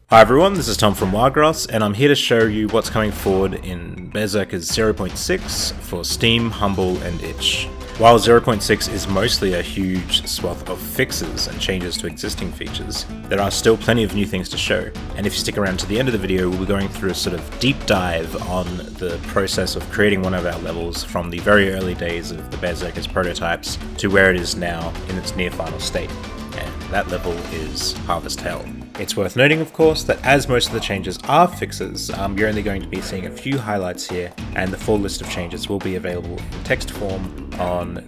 Hi everyone, this is Tom from BEARZKERS, and I'm here to show you what's coming forward in BEARZERKERS 0.6 for Steam, Humble, and Itch. While 0.6 is mostly a huge swath of fixes and changes to existing features, there are still plenty of new things to show, and if you stick around to the end of the video, we'll be going through a sort of deep dive on the process of creating one of our levels from the very early days of the BEARZERKERS prototypes to where it is now in its near final state, and that level is Harvest Hell. It's worth noting, of course, that as most of the changes are fixes, you're only going to be seeing a few highlights here, and the full list of changes will be available in text form on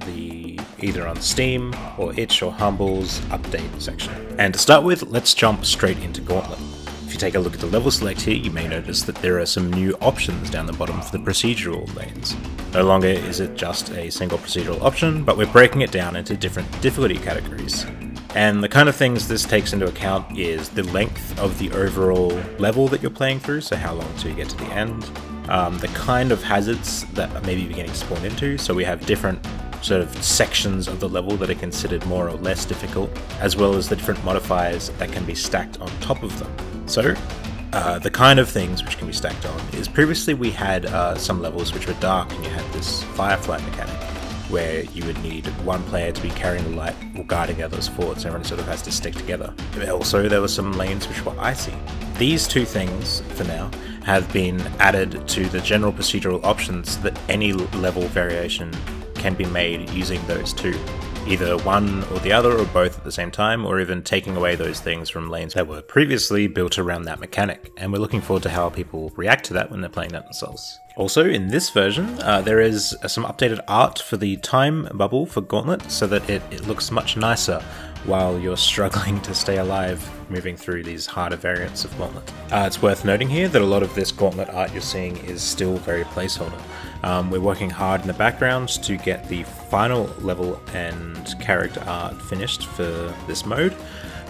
either on Steam or Itch or Humble's update section. And to start with, let's jump straight into Gauntlet. If you take a look at the level select here, you may notice that there are some new options down the bottom for the procedural lanes. No longer is it just a single procedural option, but we're breaking it down into different difficulty categories. And the kind of things this takes into account is the length of the overall level that you're playing through, so how long till you get to the end, the kind of hazards that are maybe getting spawned into, so we have different sort of sections of the level that are considered more or less difficult, as well as the different modifiers that can be stacked on top of them. So, the kind of things which can be stacked on is previously we had some levels which were dark and you had this firefly mechanic, where you would need one player to be carrying the light or guiding the others forward, so everyone sort of has to stick together. Also, there were some lanes which were icy. These two things, for now, have been added to the general procedural options so that any level variation can be made using those two. Either one or the other, or both at the same time, or even taking away those things from lanes that were previously built around that mechanic, and we're looking forward to how people react to that when they're playing that themselves. Also, in this version, there is some updated art for the time bubble for Gauntlet, so that it looks much nicer while you're struggling to stay alive moving through these harder variants of Gauntlet. It's worth noting here that a lot of this Gauntlet art you're seeing is still very placeholder. We're working hard in the background to get the final level and character art finished for this mode,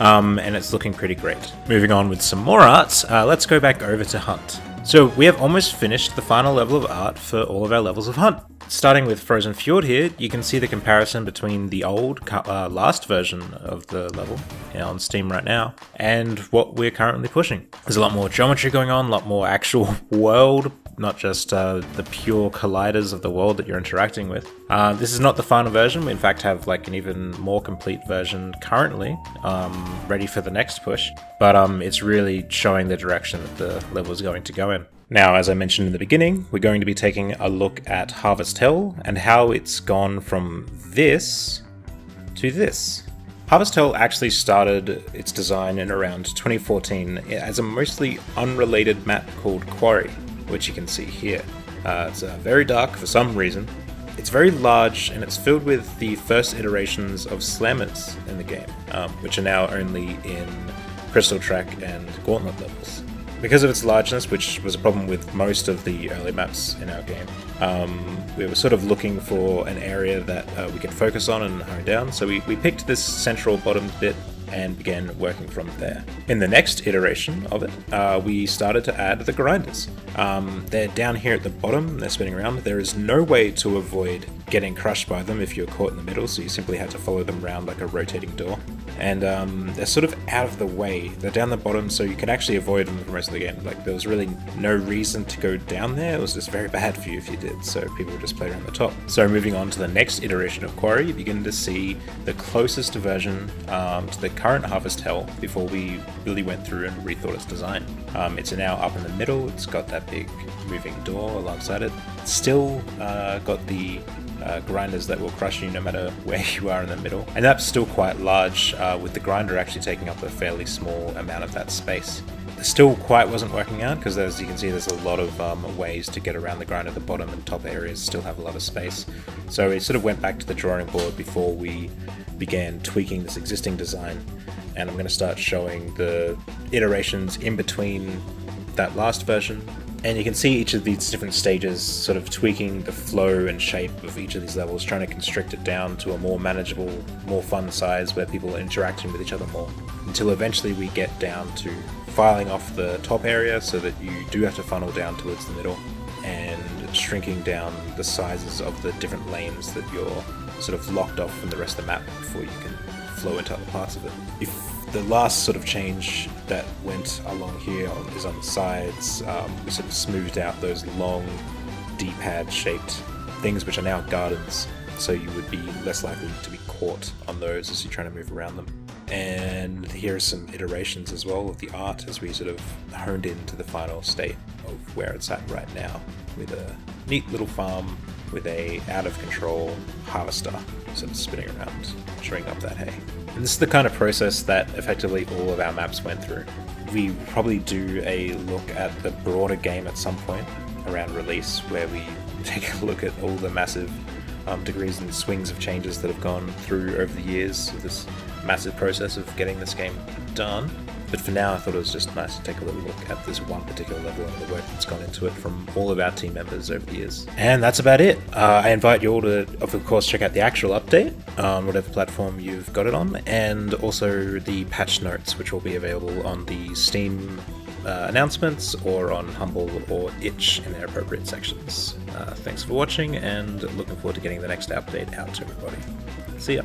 and it's looking pretty great. Moving on with some more art, let's go back over to Hunt. So we have almost finished the final level of art for all of our levels of Hunt. Starting with Frozen Fjord here, you can see the comparison between the old last version of the level on Steam right now and what we're currently pushing. There's a lot more geometry going on, a lot more actual world, not just the pure colliders of the world that you're interacting with. This is not the final version. We in fact have like an even more complete version currently, ready for the next push, but it's really showing the direction that the level is going to go in. Now, as I mentioned in the beginning, we're going to be taking a look at Harvest Hell and how it's gone from this to this. Harvest Hell actually started its design in around 2014 as a mostly unrelated map called Quarry, which you can see here. It's very dark for some reason. It's very large and it's filled with the first iterations of slammers in the game, which are now only in Crystal Track and Gauntlet levels. Because of its largeness, which was a problem with most of the early maps in our game, we were sort of looking for an area that we could focus on and hone down, so we picked this central bottom bit and began working from there. In the next iteration of it, we started to add the grinders. They're down here at the bottom, they're spinning around. There is no way to avoid getting crushed by them if you're caught in the middle, so you simply had to follow them around like a rotating door. And they're sort of out of the way. They're down the bottom, so you can actually avoid them for most of the game. Like, there was really no reason to go down there. It was just very bad for you if you did, so people would just play around the top. So moving on to the next iteration of Quarry, you begin to see the closest version to the current Harvest Hell before we really went through and rethought its design. It's now up in the middle, it's got that big moving door alongside it. It's still got the grinders that will crush you no matter where you are in the middle. And that's still quite large, with the grinder actually taking up a fairly small amount of that space. It still quite wasn't working out because, as you can see, there's a lot of ways to get around the grind at the bottom, and top areas still have a lot of space. So we sort of went back to the drawing board before we began tweaking this existing design, and I'm going to start showing the iterations in between that last version. And you can see each of these different stages sort of tweaking the flow and shape of each of these levels, trying to constrict it down to a more manageable, more fun size where people are interacting with each other more, until eventually we get down to filing off the top area so that you do have to funnel down towards the middle, and shrinking down the sizes of the different lanes that you're sort of locked off from the rest of the map before you can flow into other parts of it. If The last sort of change that went along here is on the sides. We sort of smoothed out those long D-pad shaped things which are now gardens, so you would be less likely to be caught on those as you're trying to move around them. And here are some iterations as well of the art as we sort of honed into the final state of where it's at right now, with a neat little farm with a out of control harvester sort of spinning around, chewing up that hay. And this is the kind of process that effectively all of our maps went through. We probably do a look at the broader game at some point around release, where we take a look at all the massive degrees and swings of changes that have gone through over the years of this massive process of getting this game done. But for now, I thought it was just nice to take a little look at this one particular level and the work that's gone into it from all of our team members over the years. And that's about it. I invite you all to, of course, check out the actual update on whatever platform you've got it on, and also the patch notes, which will be available on the Steam announcements or on Humble or Itch in their appropriate sections. Thanks for watching, and looking forward to getting the next update out to everybody. See ya.